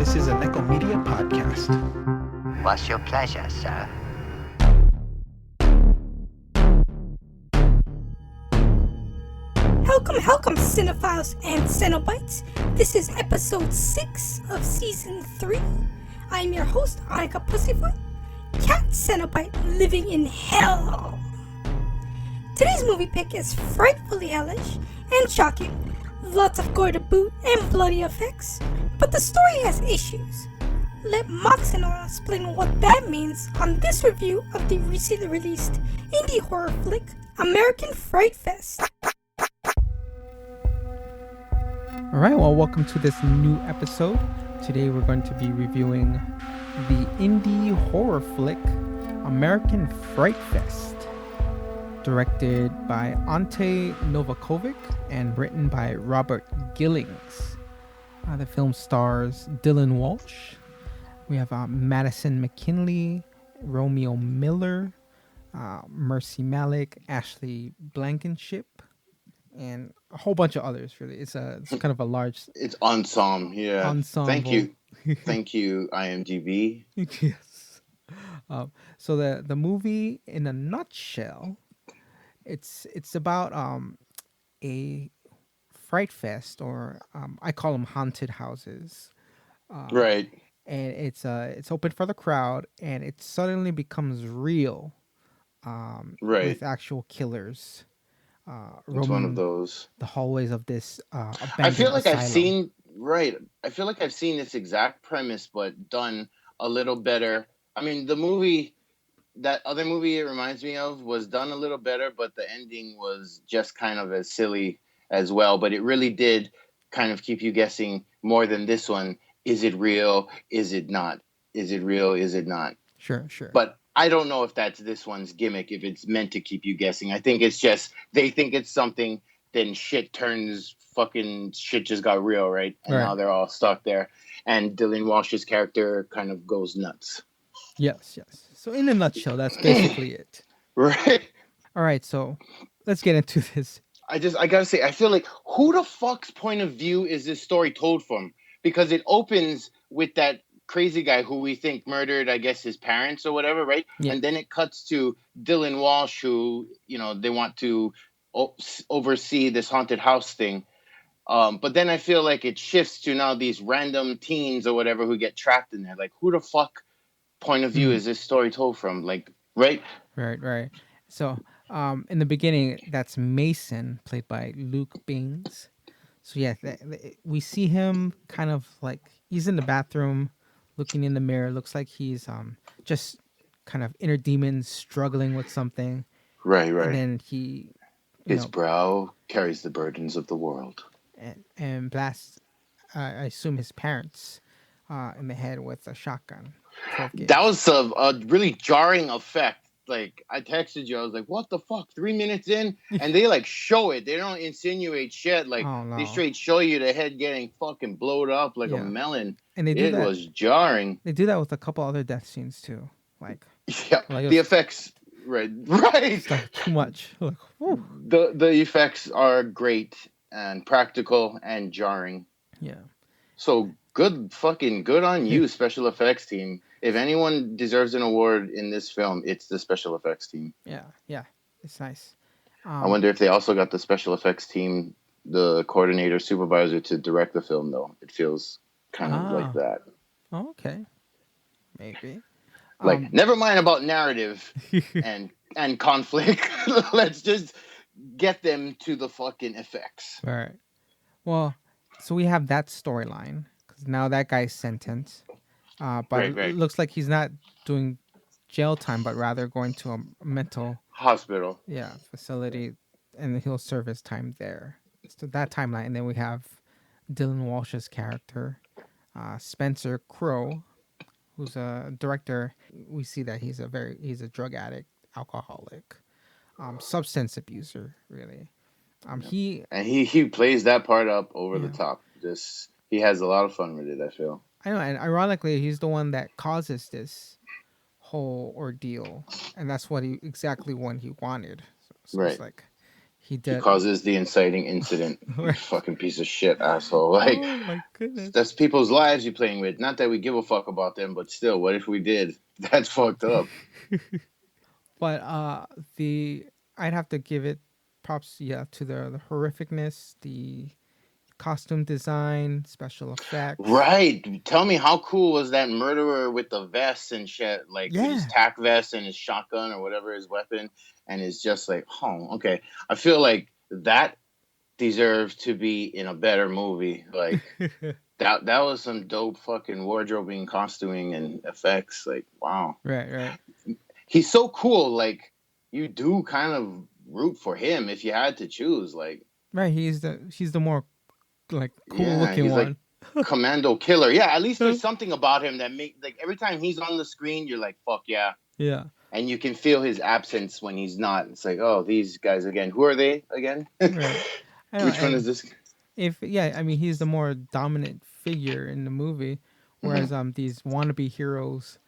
This is a Nekko Media podcast. What's your pleasure, sir? Welcome, cinephiles and Cenobites. This is episode 6 of season 3. I'm your host, Annika Pussyfoot, cat Cenobite living in hell. Today's movie pick is frightfully hellish and shocking. Lots of gore to boot and bloody effects, but the story has issues. Let Moxinor explain what that means on this review of the recently released indie horror flick, American Fright Fest. Alright, well, welcome to this new episode. Today we're going to be reviewing the indie horror flick, American Fright Fest, directed by Ante Novakovic and written by Robert Gillings. The film stars Dylan Walsh. We have Madison McKinley, Romeo Miller, Mercy Malik, Ashley Blankenship, and a whole bunch of others. Really, it's kind of a large. It's ensemble, yeah. Ensemble. Thank you, IMDb. Yes. So the movie, in a nutshell, it's about a fright fest, or I call them haunted houses. Right. And it's open for the crowd, and it suddenly becomes real. Right. With actual killers. It's one of those. The hallways of this abandoned I feel like asylum. I feel like I've seen this exact premise, but done a little better. I mean, that other movie it reminds me of was done a little better, but the ending was just kind of as silly as well. But it really did kind of keep you guessing more than this one. Is it real? Is it not? Is it real? Is it not? Sure. But I don't know if that's this one's gimmick, if it's meant to keep you guessing. I think it's just, they think it's something, then shit just got real, right? And now they're all stuck there. And Dylan Walsh's character kind of goes nuts. Yes. So in a nutshell, that's basically it. Right. All right, so let's get into this. I gotta say, I feel like, who the fuck's point of view is this story told from? Because it opens with that crazy guy who we think murdered, I guess, his parents or whatever, right? Yeah. And then it cuts to Dylan Walsh, who, they want to oversee this haunted house thing. But then I feel like it shifts to now these random teens or whatever who get trapped in there. Like, who the fuck point of view is this story told from? Like, right? Right. So in the beginning, that's Mason, played by Luke Baines. So yeah, we see him kind of like, he's in the bathroom, looking in the mirror. Looks like he's just kind of inner demons struggling with something. Right. And then his brow carries the burdens of the world. And blasts, I assume, his parents in the head with a shotgun. That was a really jarring effect. Like, I texted you, I was like, what the fuck? 3 minutes in? And they like show it. They don't insinuate shit. Like, They straight show you the head getting fucking blowed up like a melon. And it was jarring. They do that with a couple other death scenes too. Like, the effects, right. It's like too much. Like, the effects are great and practical and jarring. Yeah. So good on you, special effects team. If anyone deserves an award in this film, it's the special effects team. Yeah, it's nice. I wonder if they also got the special effects team, the coordinator, supervisor to direct the film, though. It feels kind of like that. Oh, okay. Maybe. Like, never mind about narrative and conflict. Let's just get them to the fucking effects. All right. Well, so we have that storyline, because now that guy's sentenced. But it looks like he's not doing jail time, but rather going to a mental hospital. Yeah, facility, and he'll serve his time there. So that timeline, and then we have Dylan Walsh's character, Spencer Crowe, who's a director. We see that he's a drug addict, alcoholic, substance abuser, really. He plays that part up over the top. He has a lot of fun with it, I feel. I know, and ironically, he's the one that causes this whole ordeal, and that's exactly what he wanted. So right. It's like He He did. causes the inciting incident. You Right. fucking piece of shit, asshole. Like, Oh my goodness. that's people's lives you're playing with. Not that we give a fuck about them, but still, what if we did? That's fucked up. But the I'd have to give it props, yeah, to the horrificness, the costume design, special effects. Right. Tell me, how cool was that murderer with the vest and shit, like with his Yeah. tack vest and his shotgun or whatever his weapon, and is just like, oh, okay. I feel like that deserves to be in a better movie. Like that was some dope fucking wardrobing, costuming, and effects. Like, wow. Right, right. He's so cool. Like, you do kind of root for him if you had to choose. Like, Right, he's the more like cool yeah, looking he's like one. commando killer. Yeah, at least there's something about him that make like every time he's on the screen, you're like, fuck yeah. Yeah. And you can feel his absence when he's not. It's like, oh, these guys again. Who are they again? Right. I know, Which one is and this? if yeah, I mean he's the more dominant figure in the movie, whereas Mhm. these wannabe heroes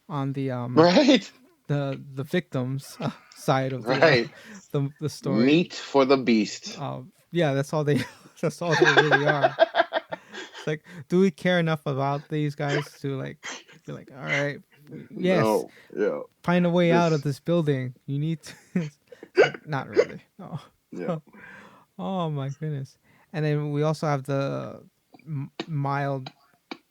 on Right, the victims side of right. the story. Meat for the beast. Yeah, that's all they that's all they really are. It's like, do we care enough about these guys to like be like, all right, yes, No, yeah. find a way out of This, this building. You need to. It's like, not really. No. yeah. Oh my goodness. And then we also have the mild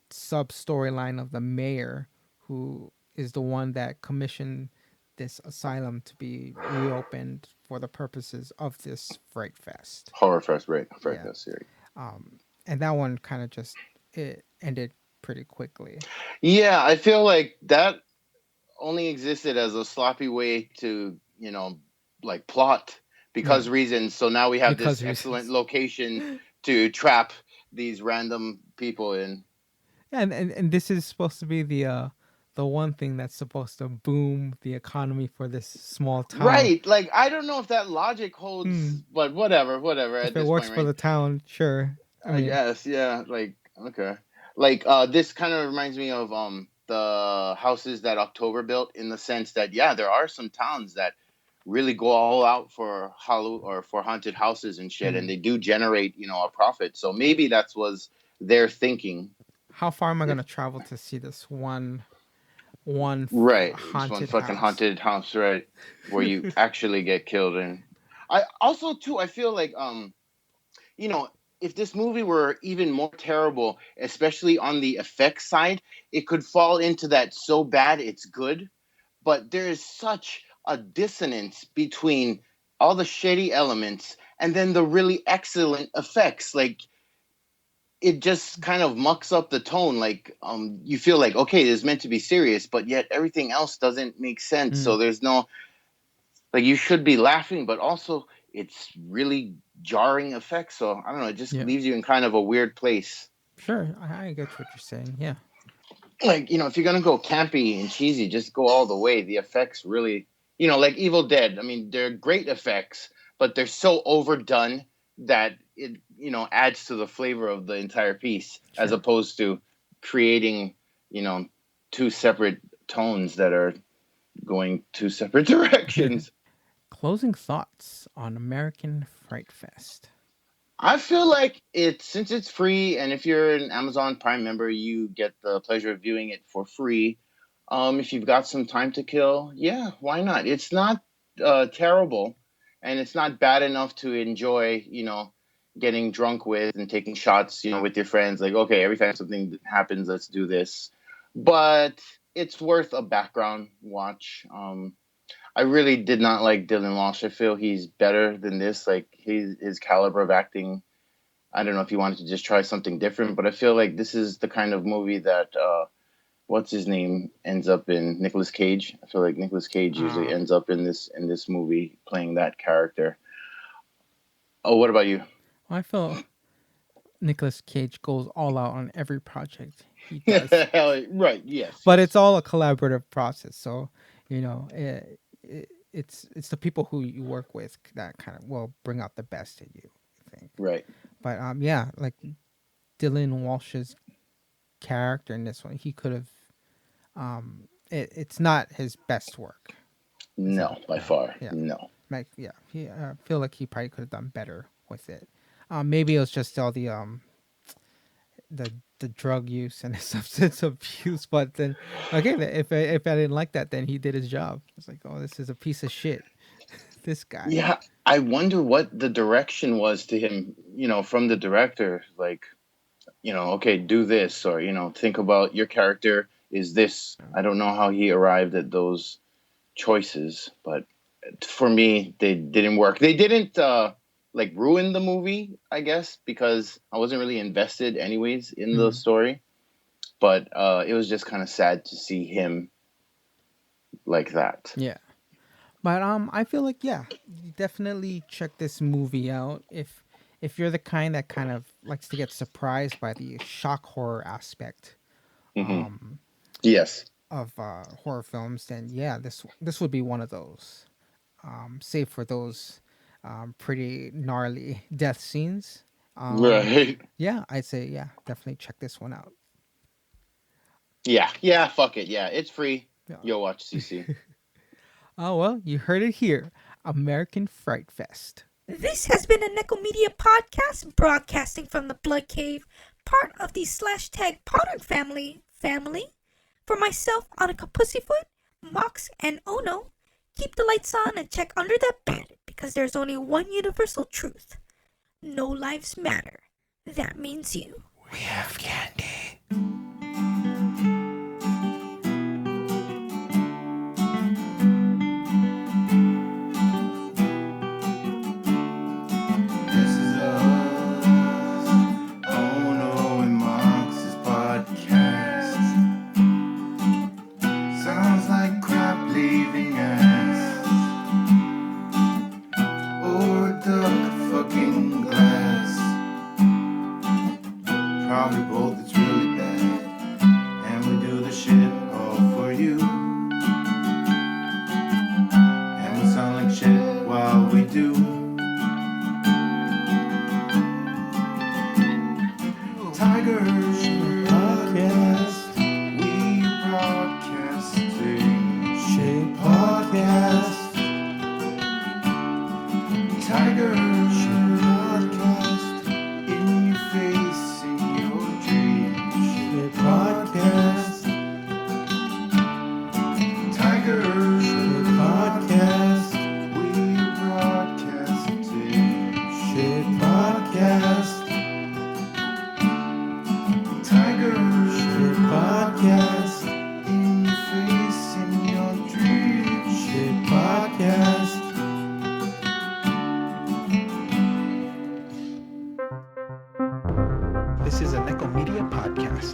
sub storyline of the mayor, who is the one that commissioned this asylum to be reopened for the purposes of this Fright Fest. Horror Fest, right? Fright Yeah. Fest series. And that one kind of just it ended pretty quickly. Yeah, I feel like that only existed as a sloppy way to, like plot because Right. reasons. So now we have Because this excellent reasons. location to trap these random people in. And this is supposed to be the one thing that's supposed to boom the economy for this small town. Right. Like, I don't know if that logic Hmm. holds, but whatever If at it this works point, for right? the town, sure. I I mean, guess, yeah. Like, okay. Like, this kind of reminds me of the houses that October built, in the sense that, yeah, there are some towns that really go all out for for haunted houses and shit, and hmm. they do generate, a profit. So maybe that's was their thinking. How far am I If gonna travel to see this right, just one haunted fucking house? haunted house, right, where you actually get killed. And I also too, I feel like you know, if this movie were even more terrible, especially on the effects side, it could fall into that so bad it's good. But there is such a dissonance between all the shady elements and then the really excellent effects. Like, it just kind of mucks up the tone. Like, you feel like, okay, this is meant to be serious, but yet everything else doesn't make sense. Mm, So there's no, like, you should be laughing, but also it's really jarring effects. So I don't know, it just yeah, leaves you in kind of a weird place. sure. I get what you're saying. Yeah, Like, if you're gonna go campy and cheesy, just go all the way. The effects really, like Evil Dead. I mean, they're great effects, but they're so overdone that it, adds to the flavor of the entire piece, as sure. opposed to creating, you know, two separate tones that are going two separate directions. Closing thoughts on American Fright Fest. I feel like since it's free, and if you're an Amazon Prime member, you get the pleasure of viewing it for free. If you've got some time to kill, yeah, why not? It's not terrible, and it's not bad enough to enjoy. Getting drunk with and taking shots. With your friends. Like, okay, every time something happens, let's do this. But it's worth a background watch. I really did not like Dylan Walsh. I feel he's better than this. Like, his caliber of acting. I don't know if he wanted to just try something different, but I feel like this is the kind of movie that what's his name ends up in. Nicolas Cage. I feel like Nicolas Cage usually Uh, ends up in this movie playing that character. Oh, what about you? I feel Nicolas Cage goes all out on every project he does, Right. Yes. but it's Yes. all a collaborative process. So it's the people who you work with that kind of will bring out the best in you, I think. Right. But yeah, like Dylan Walsh's character in this one, he could have. It's not his best work. It's No, not. by No. far, Yeah. no. Like, yeah, he feel like he probably could have done better with it. Maybe it was just all the drug use and the substance abuse. But then again, if I didn't like that, then he did his job. It's like, oh, this is a piece of shit. This guy. Yeah, I wonder what the direction was to him, from the director. Like, okay, do this, or, think about your character is this. I don't know how he arrived at those choices, but for me, they didn't work. They didn't like ruin the movie, I guess, because I wasn't really invested anyways in the story. But it was just kind of sad to see him like that. Yeah. But I feel like, yeah, you definitely check this movie out if you're the kind that kind of likes to get surprised by the shock horror aspect Yes. of horror films. Then yeah, this would be one of those. Save for those pretty gnarly death scenes. Right. Yeah, I'd say yeah, definitely check this one out. Yeah, fuck it. Yeah, it's free. Yeah. Yo, watch CC. Oh well, you heard it here, American Fright Fest. This has been a Nekko Media podcast broadcasting from the Blood Cave, part of the /tag Pollard family. For myself, Annika Pussyfoot, Mox, and Ono, keep the lights on and check under that bed because there's only one universal truth. No lives matter. That means you. We have candy. This is us, Ono and Mox's podcast. Sounds like crap leaving ass, or duck fucking glass. Probably both, it's really bad, and we do the shit all for you. And we sound like shit while we do. Tigers podcast, we broadcasting shit podcast. Tigers podcast, in your face, in your dreams. Shit podcast. Tigers podcast, we broadcasting shit podcast. Tigers shit podcast, in your face, in your dreams. Shit podcast. This is a Nekko Media podcast.